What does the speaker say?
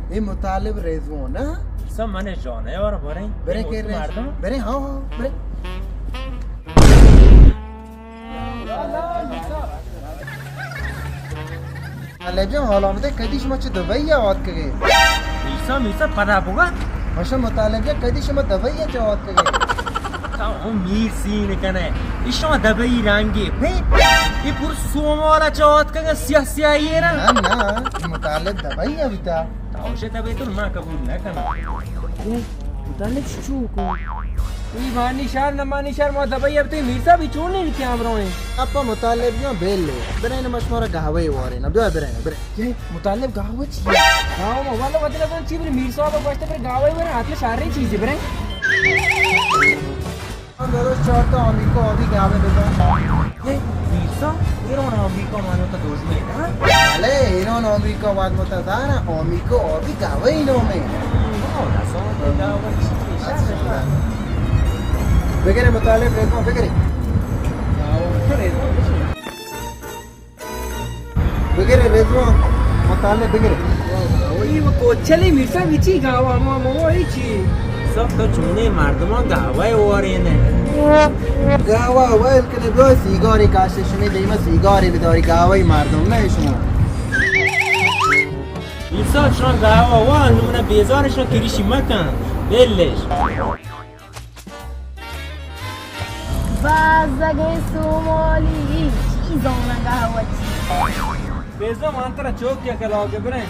این مطالب رضوان نه میرسا من جانه یارو برین که مردم برین ها برین مطالب جان حالا آمده کدی شما چه دبی یاد کردی میرسا پدا بگا باشه مطالب جان کدی شما دبی چه یاد کردی اون میرسی نکنه ایشما دبی رنگی این پور سومالا چهات کنه سیاه سیاهیه نه نه این مطالب دبی بیتا تاوشه دبی تو من قبول نکنم مطالب چو کو ای مانی شهر نمانی شهر ما دبی اب تو میرسا بھی چون نہیں کیا امروه اپا مطالب جان بیل برین مشمارا قهوه واره نه بیا برین برین مطالب قهوه چی गाँव में वाला मतलब कौन सी बड़ी मीर साहब बचते फिर गाँव में हाथ में सारी चीजें बरे हम रोज चार तो अमिको अभी गाँव में बेटा ये मीर साहब ये रोना अमिको मानो तो दोस्त में है अले इन्होंने अमिको बात मत था ना अमिको अभी गाँव ही नो में बगैर मुतालिब रेज़मा बगैर बगैर रेज़मा मुतालिब बगैर वही वो कोचली मीर साहब इची गाँव हम वो इची सब तो चुने मर्दमा गाँव है और ये ने गाँव है इसके लिए बस सिगारी काशे शुमे देमा सिगारी बिदारी गाँव ही मर्दम ना शुमा मीर साहब शुना गाँव हुआ नूना बेजार शुना किरिशी मकान बेलेश بازگه سومالی چیزا نگه هواچی बेजा मानतरा चौक क्या कलाओगे बरे